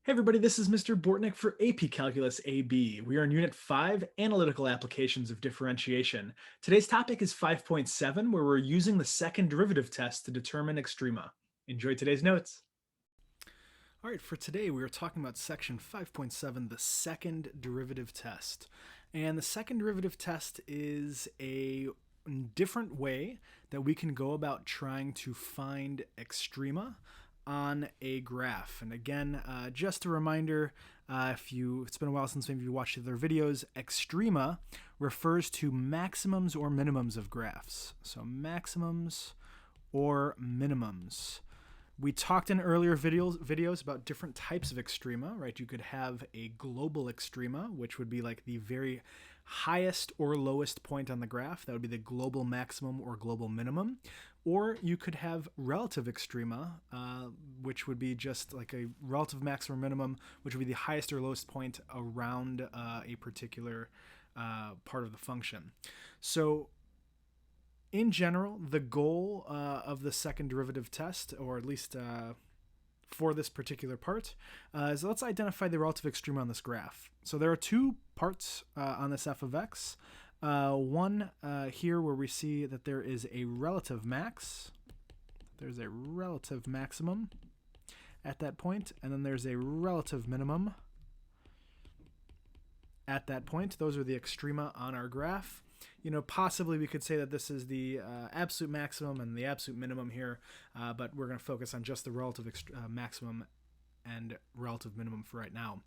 Hey everybody, this is Mr. Bortnick for AP Calculus AB. We are in Unit 5, Analytical Applications of Differentiation. Today's topic is 5.7, where we're using the second derivative test to determine extrema. Enjoy today's notes. All right, for today we are talking about section 5.7, the second derivative test. And the second derivative test is a different way that we can go about trying to find extrema on a graph. And again, just a reminder, it's been a while since maybe you watched the other videos, extrema refers to maximums or minimums of graphs. So maximums or minimums. We talked in earlier videos about different types of extrema, right? You could have a global extrema, which would be like the very highest or lowest point on the graph. That would be the global maximum or global minimum. Or you could have relative extrema, which would be just like a relative maximum or minimum, which would be the highest or lowest point around a particular part of the function. So in general, the goal of the second derivative test, or at least for this particular part, is let's identify the relative extrema on this graph. So there are two parts on this f of x. One here where we see that there is a relative max. There's a relative maximum at that point, and then there's a relative minimum at that point. Those are the extrema on our graph. You know, possibly we could say that this is the absolute maximum and the absolute minimum here, but we're going to focus on just the relative maximum and relative minimum for right now.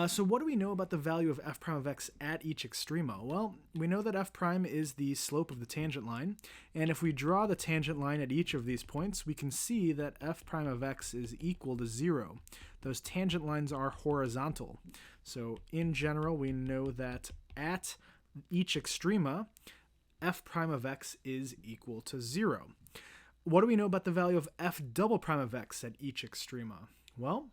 So what do we know about the value of f prime of x at each extrema? Well, we know that f prime is the slope of the tangent line, and if we draw the tangent line at each of these points, we can see that f prime of x is equal to 0. Those tangent lines are horizontal. So in general, we know that at each extrema, f prime of x is equal to 0. What do we know about the value of f double prime of x at each extrema? Well,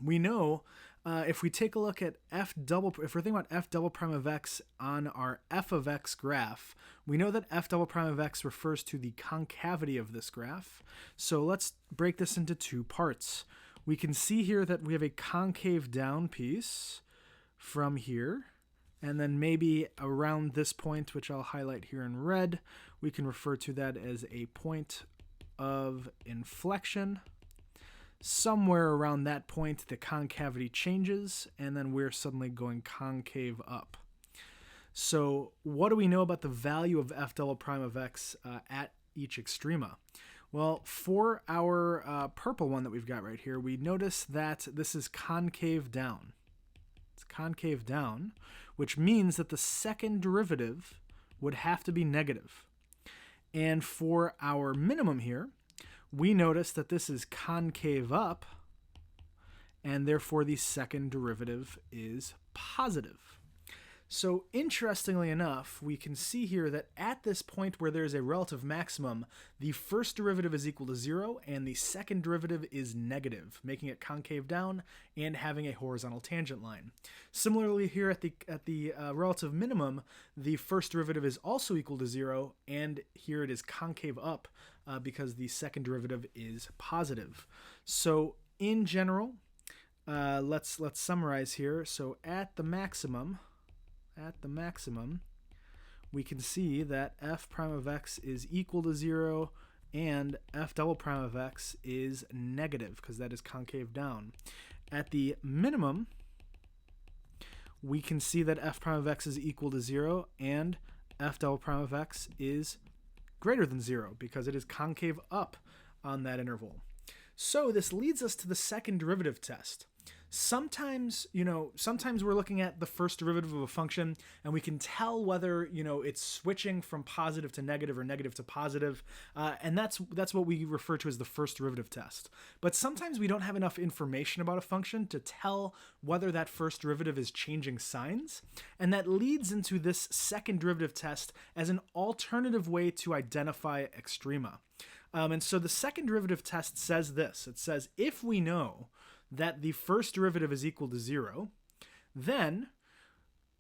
we know if we take a look at if we're thinking about f double prime of x on our f of x graph, we know that f double prime of x refers to the concavity of this graph. So let's break this into two parts. We can see here that we have a concave down piece from here, and then maybe around this point, which I'll highlight here in red, we can refer to that as a point of inflection. Somewhere around that point, the concavity changes, and then we're suddenly going concave up. So what do we know about the value of f double prime of x at each extrema? Well, for our purple one that we've got right here, we notice that this is concave down. It's concave down, which means that the second derivative would have to be negative. And for our minimum here, we notice that this is concave up, and therefore the second derivative is positive. So interestingly enough, we can see here that at this point where there's a relative maximum, the first derivative is equal to 0 and the second derivative is negative, making it concave down and having a horizontal tangent line. Similarly here at the relative minimum, the first derivative is also equal to 0, and here it is concave up because the second derivative is positive. So in general, let's summarize here. So at the maximum, we can see that f prime of x is equal to 0 and f double prime of x is negative because that is concave down. At the minimum, we can see that f prime of x is equal to 0 and f double prime of x is greater than 0 because it is concave up on that interval. So this leads us to the second derivative test. Sometimes we're looking at the first derivative of a function and we can tell whether, it's switching from positive to negative or negative to positive. And that's what we refer to as the first derivative test. But sometimes we don't have enough information about a function to tell whether that first derivative is changing signs. And that leads into this second derivative test as an alternative way to identify extrema. And so the second derivative test says this. It says if we know that the first derivative is equal to 0, then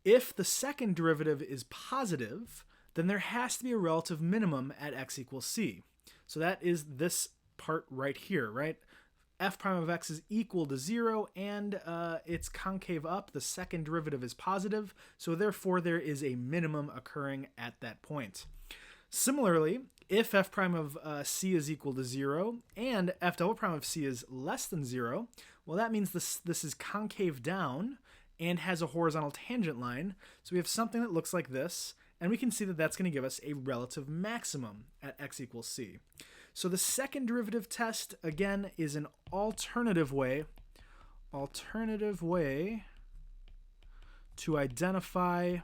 if the second derivative is positive, then there has to be a relative minimum at x equals c. So that is this part right here, right? f prime of x is equal to 0, and it's concave up. The second derivative is positive, so therefore there is a minimum occurring at that point. Similarly, if f prime of c is equal to 0 and f double prime of c is less than 0, well, that means this is concave down and has a horizontal tangent line. So we have something that looks like this, and we can see that that's going to give us a relative maximum at x equals c. So the second derivative test, again, is an alternative way to identify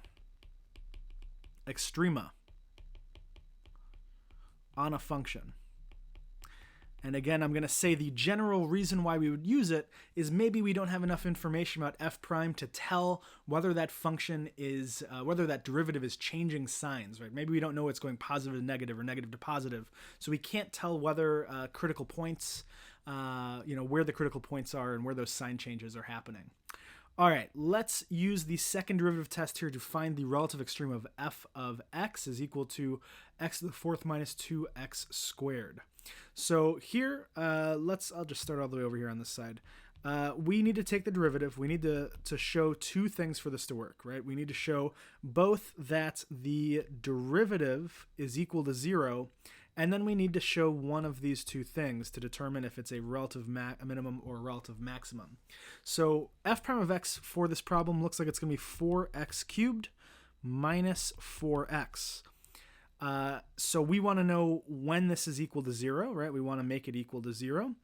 extrema on a function. And again, I'm going to say the general reason why we would use it is maybe we don't have enough information about f prime to tell whether that function is, whether that derivative is changing signs, right? Maybe we don't know it's going positive to negative or negative to positive. So we can't tell whether critical points, where the critical points are and where those sign changes are happening. All right, let's use the second derivative test here to find the relative extreme of f of x is equal to x to the fourth minus 2x squared. So here, I'll just start all the way over here on this side. We need to take the derivative. We need to show two things for this to work, right? We need to show both that the derivative is equal to 0, and then we need to show one of these two things to determine if it's a relative minimum or a relative maximum. So f prime of x for this problem looks like it's going to be 4x cubed minus 4x. So we want to know when this is equal to 0, right? We want to make it equal to 0.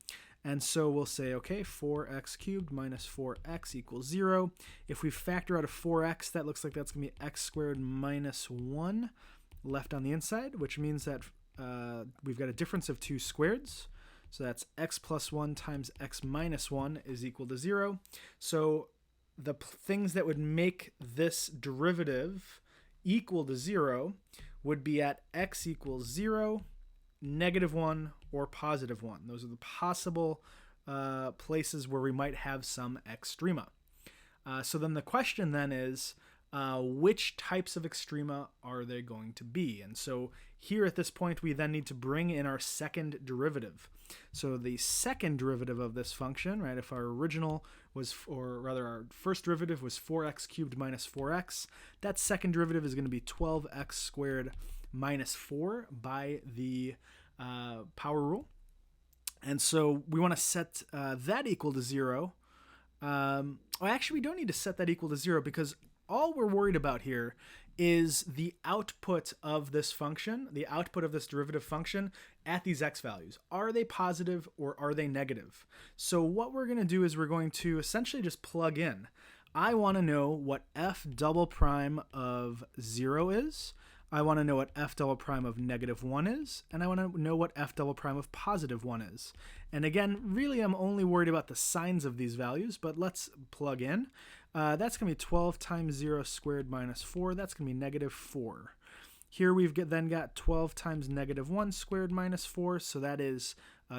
And so we'll say, okay, 4x cubed minus 4x equals 0. If we factor out a 4x, that looks like that's going to be x squared minus 1 left on the inside, which means that we've got a difference of two squareds. So that's x plus 1 times x minus 1 is equal to 0. So the things that would make this derivative equal to 0 would be at x equals 0, -1, or +1. Those are the possible places where we might have some extrema. So then the question then is, which types of extrema are they going to be? And so here at this point, we then need to bring in our second derivative. So the second derivative of this function, right, if our original was, or rather our first derivative was 4x cubed minus 4x, that second derivative is going to be 12x squared minus 4 by the power rule. And so we want to set that equal to 0. Well, actually, we don't need to set that equal to 0 because all we're worried about here is the output of this function, the output of this derivative function at these x values. Are they positive or are they negative? So what we're going to do is we're going to essentially just plug in. I want to know what f double prime of 0 is. I want to know what f double prime of -1 is, and I want to know what f double prime of +1 is. And again, really I'm only worried about the signs of these values, but let's plug in. That's going to be 12 times 0 squared minus 4. That's going to be -4. Here we've then got 12 times -1 squared minus 4, so that is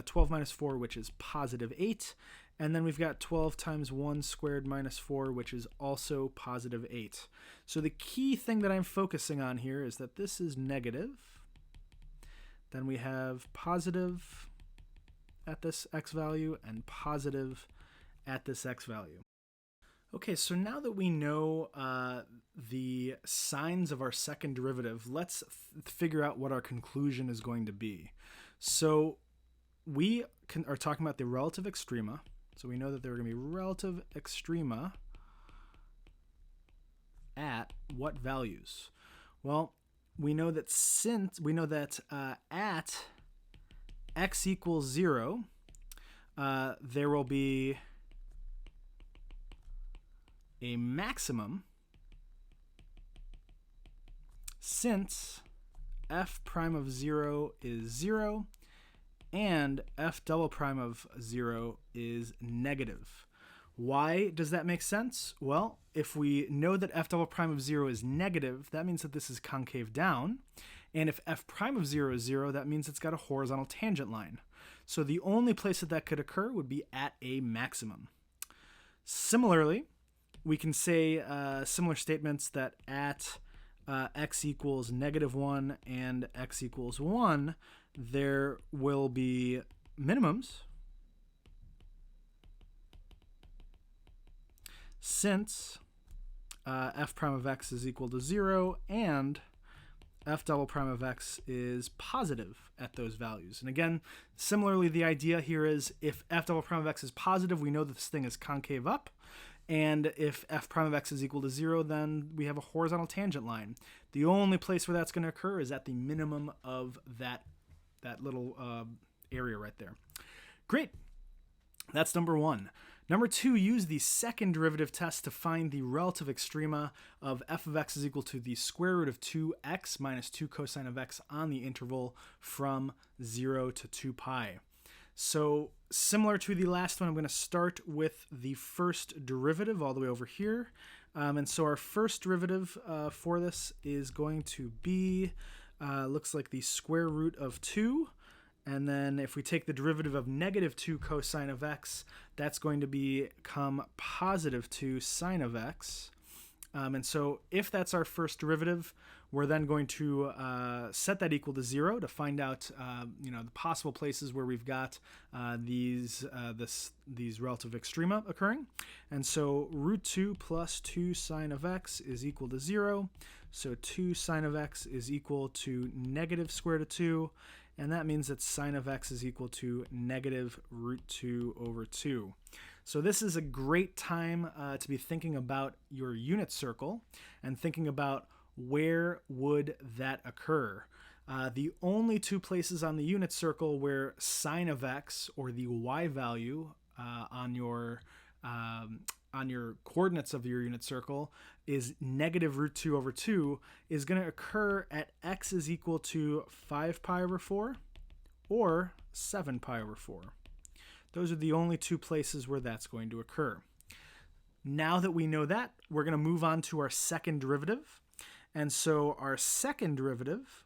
12 minus 4, which is +8. And then we've got 12 times 1 squared minus 4, which is also +8. So the key thing that I'm focusing on here is that this is negative. Then we have positive at this x value and positive at this x value. Okay, so now that we know the signs of our second derivative, let's figure out what our conclusion is going to be. So we are talking about the relative extrema. So we know that there are going to be relative extrema at what values? Well, we know that at x equals 0, there will be a maximum since f prime of 0 is 0 and f double prime of 0 is negative. Why does that make sense? Well, if we know that f double prime of 0 is negative, that means that this is concave down. And if f prime of 0 is 0, that means it's got a horizontal tangent line. So the only place that that could occur would be at a maximum. Similarly, we can say similar statements that at x equals -1 and x equals 1, there will be minimums since f prime of x is equal to 0 and f double prime of x is positive at those values. And again, similarly, the idea here is if f double prime of x is positive, we know that this thing is concave up. And if f prime of x is equal to 0, then we have a horizontal tangent line. The only place where that's going to occur is at the minimum of that little area right there. Great. That's number 1. Number 2, use the second derivative test to find the relative extrema of f of x is equal to the square root of 2x minus 2 cosine of x on the interval from 0 to 2 pi. So similar to the last one, I'm going to start with the first derivative all the way over here. And so our first derivative for this is going to be, looks like the square root of 2. And then if we take the derivative of negative 2 cosine of x, that's going to become positive 2 sine of x. And so if that's our first derivative, we're then going to set that equal to 0 to find out the possible places where we've got these relative extrema occurring. And so root 2 plus 2 sine of x is equal to 0. So 2 sine of x is equal to negative square root of 2. And that means that sine of x is equal to negative root 2 over 2. So this is a great time to be thinking about your unit circle and thinking about where would that occur. The only two places on the unit circle where sine of x, or the y value on your coordinates of your unit circle, is negative root 2 over 2 is going to occur at x is equal to 5 pi over 4 or 7 pi over 4. Those are the only two places where that's going to occur. Now that we know that, we're going to move on to our second derivative. And so our second derivative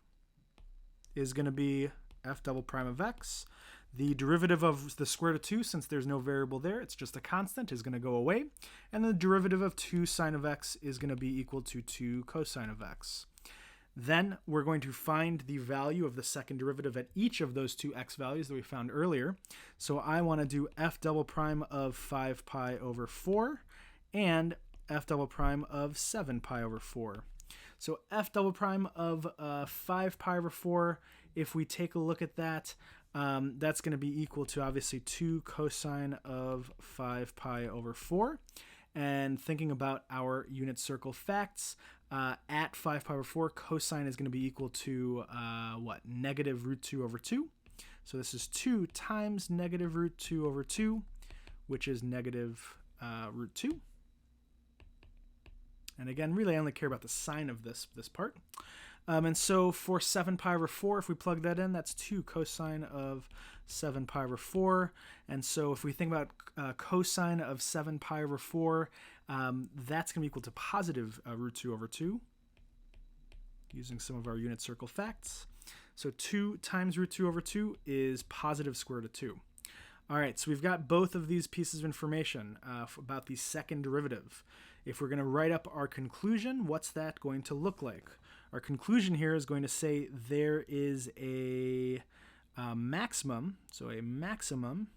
is going to be f double prime of x. The derivative of the square root of 2, since there's no variable there, it's just a constant, is going to go away. And the derivative of 2 sine of x is going to be equal to 2 cosine of x. Then we're going to find the value of the second derivative at each of those two x values that we found earlier. So I want to do f double prime of 5 pi over 4 and f double prime of 7 pi over 4. So f double prime of 5 pi over 4, if we take a look at that, that's going to be equal to obviously 2 cosine of 5 pi over 4. And thinking about our unit circle facts, at 5 pi over 4, cosine is going to be equal to negative root 2 over 2. So this is 2 times negative root 2 over 2, which is negative root 2. And again, really I only care about the sign of this part. And so for 7 pi over 4, if we plug that in, that's 2 cosine of 7 pi over 4. And so if we think about cosine of 7 pi over 4, that's going to be equal to positive root 2 over 2, using some of our unit circle facts. So 2 times root 2 over 2 is positive square root of 2. All right, so we've got both of these pieces of information about the second derivative. If we're going to write up our conclusion, what's that going to look like? Our conclusion here is going to say there is a maximum, so a maximum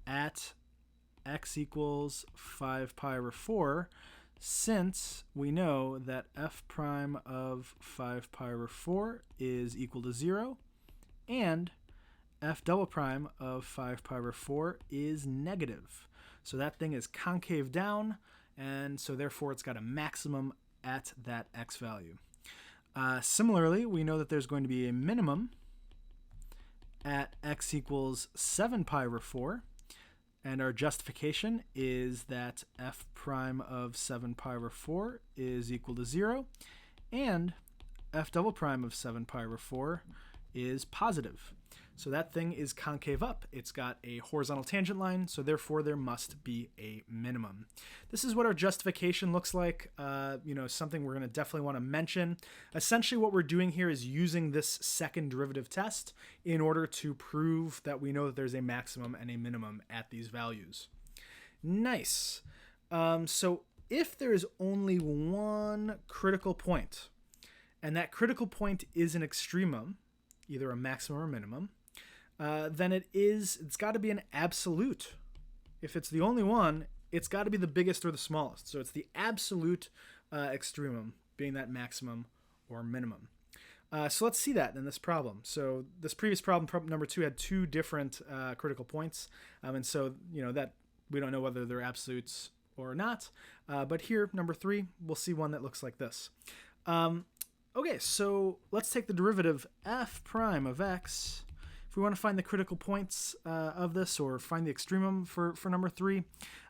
at x equals 5 pi over 4, since we know that f prime of 5 pi over 4 is equal to 0, and f double prime of 5 pi over 4 is negative. So that thing is concave down, and so therefore it's got a maximum at that x value. Similarly, we know that there's going to be a minimum at x equals 7 pi over 4, and our justification is that f prime of 7 pi over 4 is equal to 0, and f double prime of 7 pi over 4 is positive. So that thing is concave up. It's got a horizontal tangent line, so therefore there must be a minimum. This is what our justification looks like, something we're going to definitely want to mention. Essentially what we're doing here is using this second derivative test in order to prove that we know that there's a maximum and a minimum at these values. Nice. So if there is only one critical point, and that critical point is an extremum, either a maximum or a minimum, then it's got to be an absolute if it's the only one, it's got to be the biggest or the smallest. So it's the absolute extremum, being that maximum or minimum. So let's see that in this problem. So this previous problem number 2, had 2 different critical points. And so, that we don't know whether they're absolutes or not. But here, number 3, we'll see one that looks like this. Okay, so let's take the derivative f prime of x. If we want to find the critical points of this, or find the extremum for number 3,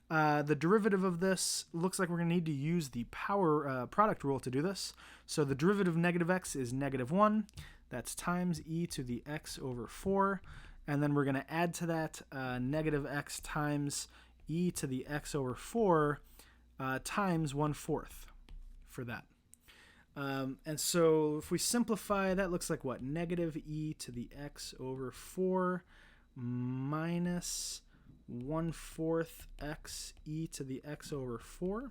the derivative of this looks like we're going to need to use the power product rule to do this. So the derivative of negative x is -1. That's times e to the x over 4. And then we're going to add to that negative x times e to the x over 4 times 1/4 for that. And so if we simplify, that looks like what? Negative e to the x over 4 minus 1/4 x e to the x over 4. All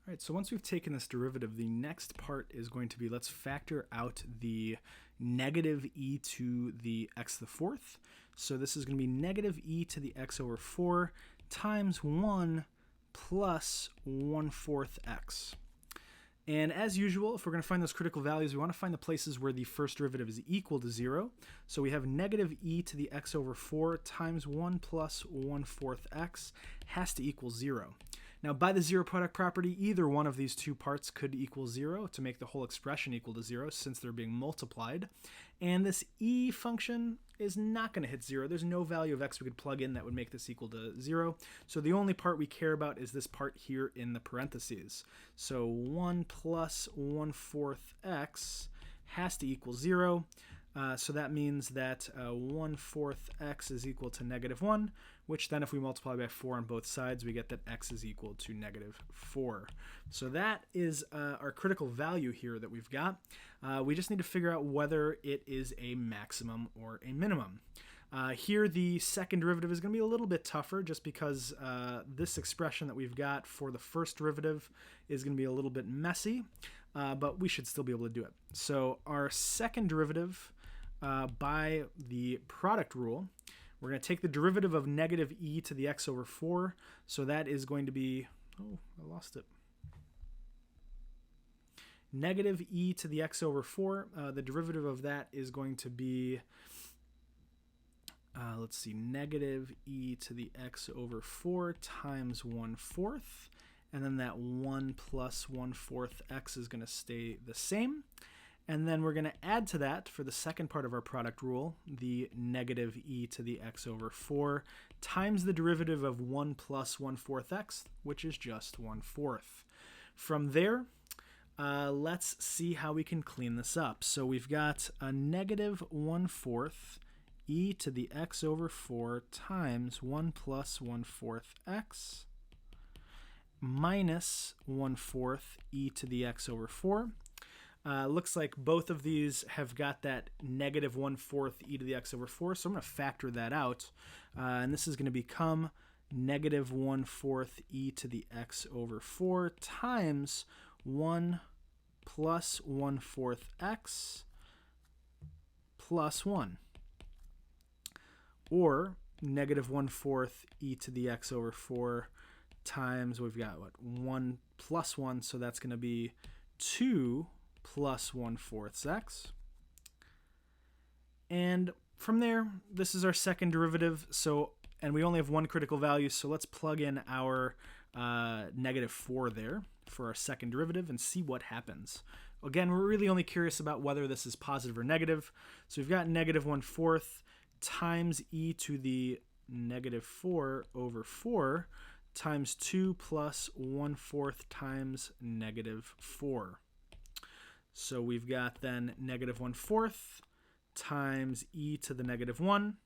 right, so once we've taken this derivative, the next part is going to be, let's factor out the negative e to the x to the 4th. So this is going to be negative e to the x over 4 times 1 plus 1/4 x. And as usual, if we're going to find those critical values, we want to find the places where the first derivative is equal to 0. So we have negative e to the x over 4 times 1 plus 1/4 x has to equal 0. Now, by the zero product property, either one of these two parts could equal 0 to make the whole expression equal to 0, since they're being multiplied. And this e function is not going to hit 0. There's no value of x we could plug in that would make this equal to 0. So the only part we care about is this part here in the parentheses. So 1 plus 1/4 x has to equal 0. So that means that 1/4 x is equal to -1, which then if we multiply by 4 on both sides, we get that x is equal to -4. So that is our critical value here that we've got. We just need to figure out whether it is a maximum or a minimum. Here, the second derivative is going to be a little bit tougher, just because this expression that we've got for the first derivative is going to be a little bit messy, but we should still be able to do it. So our second derivative, by the product rule, we're going to take the derivative of negative e to the x over 4. So that is going to be, oh, I lost it. Negative e to the x over 4. The derivative of that is going to be, let's see, negative e to the x over 4 times 1/4. And then that 1 plus 1/4 x is going to stay the same. And then we're going to add to that, for the second part of our product rule, the negative e to the x over 4 times the derivative of 1 plus 1/4 x, which is just 1/4. From there, let's see how we can clean this up. So we've got a negative 1/4 e to the x over 4 times 1 plus 1/4 x minus 1/4 e to the x over 4. Looks like both of these have got that negative 1/4 e to the x over 4, so I'm going to factor that out. And this is going to become negative 1/4 e to the x over 4 times 1 plus 1/4 x plus 1. Or negative 1/4 e to the x over 4 times, we've got what, 1 plus 1, so that's going to be 2 plus 1/4 x. And from there, this is our second derivative. So, and we only have one critical value, so let's plug in our -4 there for our second derivative and see what happens. Again, we're really only curious about whether this is positive or negative. So we've got negative 1/4 times e to the -4 over 4 times 2 plus 1/4 times -4. So we've got then negative 1/4 times e to the -1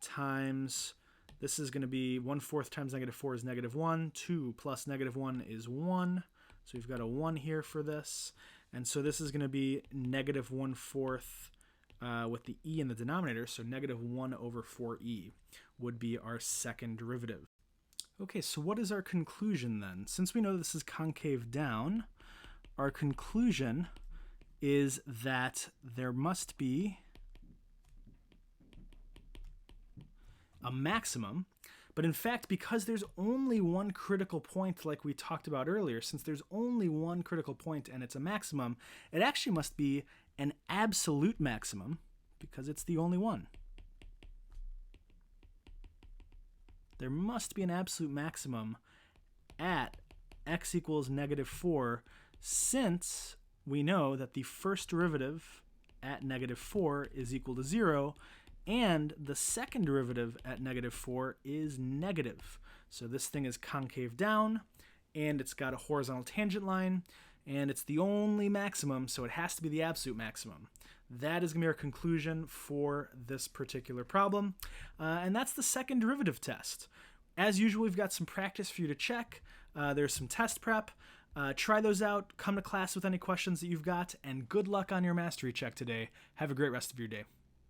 times, this is going to be 1/4 times -4 is -1. 2 plus -1 is 1. So we've got a 1 here for this. And so this is going to be negative 1/4 with the e in the denominator. So negative 1 over 4e would be our second derivative. Okay, so what is our conclusion then? Since we know this is concave down, our conclusion is that there must be a maximum, But in fact, because there's only one critical point like we talked about earlier, since there's only one critical point and it's a maximum, it actually must be an absolute maximum because it's the only one. There must be an absolute maximum at x equals -4, since we know that the first derivative at -4 is equal to 0, and the second derivative at -4 is negative. So this thing is concave down, and it's got a horizontal tangent line, and it's the only maximum, so it has to be the absolute maximum. That is going to be our conclusion for this particular problem. And that's the second derivative test. As usual, we've got some practice for you to check. There's some test prep. Try those out. Come to class with any questions that you've got, and good luck on your mastery check today. Have a great rest of your day.